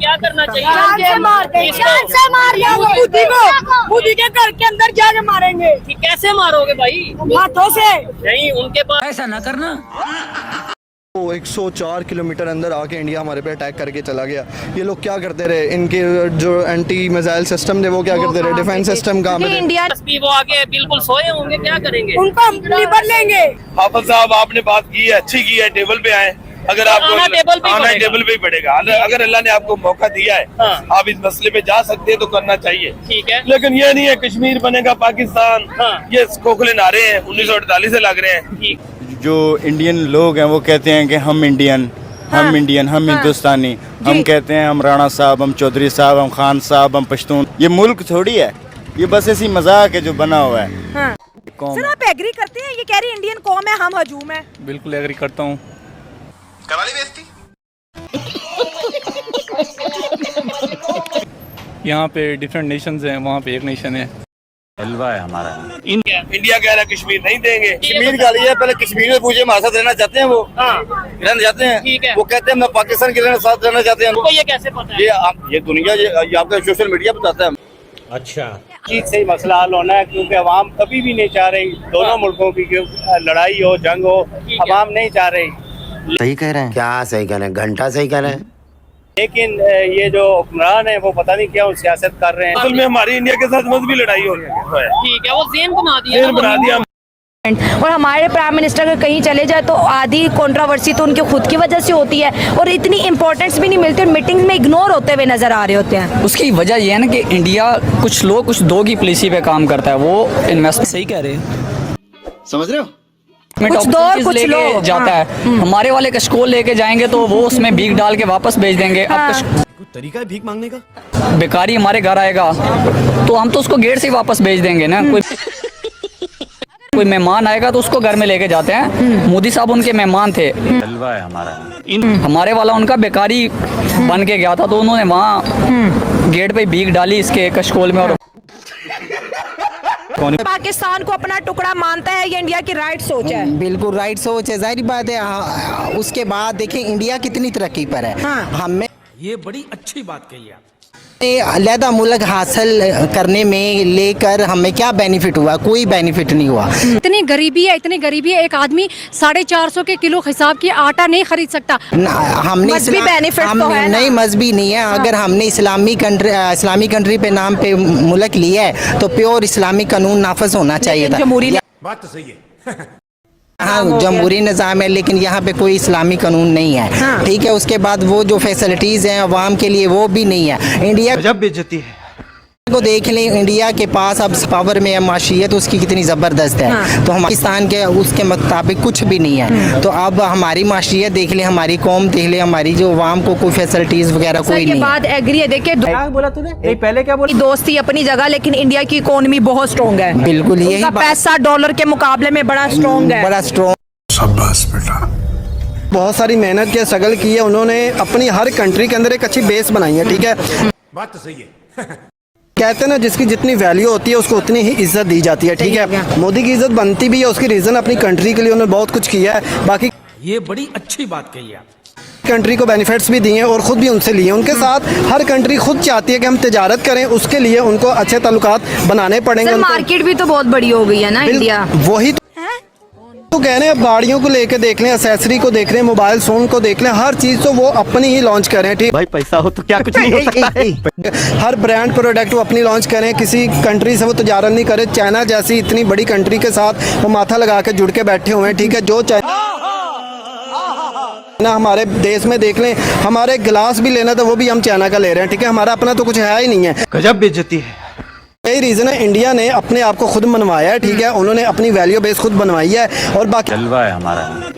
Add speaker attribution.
Speaker 1: क्या करना चाहिए?
Speaker 2: जान से मार देंगे बुद्धि को, बुद्धि के घर के अंदर जाके मारेंगे।
Speaker 1: कैसे मारोगे भाई?
Speaker 2: हाथों से
Speaker 1: नहीं, उनके पास
Speaker 3: ऐसा ना करना।
Speaker 4: वो 104 किलोमीटर अंदर आके इंडिया हमारे पे अटैक करके चला गया। ये लोग क्या करते रहे, इनके जो एंटी मिसाइल सिस्टम थे वो क्या करते रहे, डिफेंस सिस्टम कहाँ पे थे?
Speaker 2: इंडिया
Speaker 1: भी वो आगे बिल्कुल सोए होंगे, क्या करेंगे?
Speaker 2: उनको हम निपट लेंगे।
Speaker 5: हाफिज साहब आपने बात की है, अच्छी की है, टेबल पे आए। अगर आपको
Speaker 1: आना
Speaker 5: टेबल पे ही पड़ेगा। अगर अल्लाह ने आपको मौका दिया है,
Speaker 1: हाँ।
Speaker 5: आप इस मसले पे जा सकते हैं तो करना चाहिए।
Speaker 1: ठीक है,
Speaker 5: लेकिन ये नहीं है कश्मीर बनेगा पाकिस्तान।
Speaker 1: हाँ।
Speaker 5: ये खोखले नारे हैं 1948 से लग रहे हैं।
Speaker 1: ठीक।
Speaker 6: जो इंडियन लोग हैं वो कहते हैं कि हम इंडियन, हम इंडियन, हम हिंदुस्तानी। हम कहते हैं हम राणा साहब, हम चौधरी साहब, हम खान साहब, हम पश्तून। ये मुल्क थोड़ी है, ये बस ऐसी मजाक है जो बना हुआ है।
Speaker 2: सर आप एग्री करते हैं? ये कह रही इंडियन कौम है, हम हजूम है।
Speaker 7: बिल्कुल एग्री करता हूँ।
Speaker 5: करवाली बेइज्जती।
Speaker 7: यहाँ पे डिफरेंट नेशंस हैं, वहाँ पे एक नेशन है।
Speaker 3: हलवा है हमारा।
Speaker 5: इंडिया कह रहा है कश्मीर नहीं देंगे।
Speaker 6: कश्मीर का लिए पहले कश्मीर में पूछे हमारे साथ रहना चाहते हैं वो,
Speaker 1: हाँ।
Speaker 6: रहना चाहते
Speaker 1: ठीक है।
Speaker 6: हैं। वो कहते हैं मैं पाकिस्तान के साथ रहना चाहते हैं।
Speaker 1: उनको ये कैसे पता है?
Speaker 6: ये दुनिया ये आपका सोशल मीडिया बताता है।
Speaker 3: अच्छा,
Speaker 8: चीज से ही मसला हल होना है, क्योंकि अवाम कभी भी नहीं चाह रही दोनों मुल्कों की लड़ाई हो, जंग हो। अवाम नहीं चाह रही।
Speaker 3: सही कह रहे हैं। क्या सही कह रहे हैं? घंटा सही कह रहे हैं।
Speaker 8: लेकिन ये जो हुक्मरान है वो पता नहीं क्या सियासत कर रहे हैं।
Speaker 5: असल में हमारी इंडिया के साथ मजहबी लड़ाई हो रही है।
Speaker 1: ठीक है, वो ज़ेन बना दिया।
Speaker 5: फिर बना दिया।
Speaker 2: और हमारे प्राइम मिनिस्टर अगर कहीं चले जाए तो आधी कंट्रोवर्सी तो उनके खुद की वजह से होती है और इतनी इंपॉर्टेंस भी नहीं मिलती और मीटिंग्स में इग्नोर होते हुए नजर आ रहे होते हैं।
Speaker 9: उसकी वजह यह है ना कि इंडिया कुछ लोग कुछ दो की पॉलिसी पे काम करता है। वो इन्वेस्टमेंट सही कह रहे हैं,
Speaker 6: समझ रहे हो?
Speaker 2: कुछ दो और कुछ
Speaker 9: लेके
Speaker 2: लो।
Speaker 9: जाता है। हमारे वाले कशकोल लेके जाएंगे तो वो उसमें भीख डाल के वापस भेज देंगे। अब
Speaker 3: तरीका है भीख मांगने का?
Speaker 9: बेकारी हमारे घर आएगा तो हम तो उसको गेट से ही वापस भेज देंगे ना। कोई मेहमान आएगा तो उसको घर में लेके जाते हैं। मोदी साहब उनके मेहमान थे।
Speaker 3: हलवा है हमारा।
Speaker 9: हमारे वाला उनका बेकारी बन के गया था तो उन्होंने वहाँ गेट पे भीख डाली इसके कशकोल में। और
Speaker 2: पाकिस्तान को अपना टुकड़ा मानता है, ये इंडिया की राइट सोच है।
Speaker 10: बिल्कुल राइट सोच है, जाहिर बात है। उसके बाद देखें इंडिया कितनी तरक्की पर है। हमें
Speaker 3: ये बड़ी अच्छी बात कही आप।
Speaker 10: अलहदा मुल्क हासिल करने में लेकर हमें क्या बेनिफिट हुआ? कोई बेनिफिट नहीं हुआ।
Speaker 11: इतनी गरीबी है, इतनी गरीबी है, एक आदमी 450 के किलो हिसाब की आटा नहीं खरीद सकता।
Speaker 10: हमने
Speaker 2: मजहबी बेनिफिट तो है ना?
Speaker 10: नहीं, मजहबी नहीं है। अगर हमने इस्लामी कंट्री पे नाम पे मुल्क लिया है तो प्योर इस्लामी कानून नाफज होना चाहिए था।
Speaker 2: जमहूरी
Speaker 3: बात तो सही है।
Speaker 10: हाँ, जमहूरी निज़ाम है लेकिन यहाँ पे कोई इस्लामी कानून नहीं है। ठीक है, उसके बाद वो जो फैसिलिटीज़ हैं अवाम के लिए वो भी नहीं है। इंडिया
Speaker 3: गजब बेइज्जती है।
Speaker 10: को देख लें, इंडिया के पास अब पावर में है, माशियत उसकी कितनी ज़बरदस्त है। तो हम पाकिस्तान के उसके मुताबिक कुछ भी नहीं है। तो अब हमारी माशियत देख लें, हमारी कौम देख लें, हमारी जो अवाम को कोई फैसिलिटीज़ वगैरह कोई नहीं है।
Speaker 2: बात एग्री है। देखिए
Speaker 8: बोला तूने पहले क्या बोला?
Speaker 2: दोस्ती अपनी जगह, लेकिन इंडिया की इकोनॉमी बहुत स्ट्रॉन्ग है।
Speaker 10: बिल्कुल यही बात,
Speaker 2: पैसा डॉलर के मुकाबले में बड़ा स्ट्रॉन्ग है।
Speaker 10: बड़ा स्ट्रॉन्ग।
Speaker 4: बहुत सारी मेहनत की, स्ट्रगल की है उन्होंने, अपनी हर कंट्री के अंदर एक अच्छी बेस बनाई है। ठीक है,
Speaker 3: बात तो सही है।
Speaker 4: कहते हैं ना जिसकी जितनी वैल्यू होती है उसको उतनी ही इज्जत दी जाती है। ठीक है, मोदी की इज्जत बनती भी है, उसकी रीज़न अपनी कंट्री के लिए उन्होंने बहुत कुछ किया है। बाकी
Speaker 3: ये बड़ी अच्छी बात कही आप।
Speaker 4: कंट्री को बेनिफिट्स भी दिए और ख़ुद भी उनसे लिए। उनके साथ हर कंट्री खुद चाहती है कि हम तिजारत करें, उसके लिए उनको अच्छे ताल्लुकात बनाने पड़ेंगे।
Speaker 2: मार्केट भी तो बहुत बड़ी हो गई है ना इंडिया।
Speaker 4: वही तो कह रहे हैं, गाड़ियों को लेके देख लें, एक्सेसरी को देख लें, मोबाइल फोन को देख लें, हर चीज़ तो वो अपनी ही लॉन्च करें। ठीक
Speaker 3: भाई पैसा हो तो क्या कुछ नहीं हो सकता है।
Speaker 4: हर ब्रांड प्रोडक्ट वो अपनी लॉन्च करें, किसी कंट्री से वो तिजारत नहीं करें। चाइना जैसी इतनी बड़ी कंट्री के साथ वो माथा लगा के जुड़ के बैठे हुए हैं। ठीक है, जो चाइना ना हमारे देश में देख लें, हमारे गिलास भी लेना था वो भी हम चाइना का ले रहे हैं। ठीक है, हमारा अपना तो कुछ है ही नहीं है।
Speaker 3: गजब बेइज्जती है।
Speaker 4: यही रीज़न है, इंडिया ने अपने आप को खुद मनवाया है। ठीक है, उन्होंने अपनी वैल्यू बेस खुद बनवाई है और बाकी
Speaker 3: हलवा है हमारा।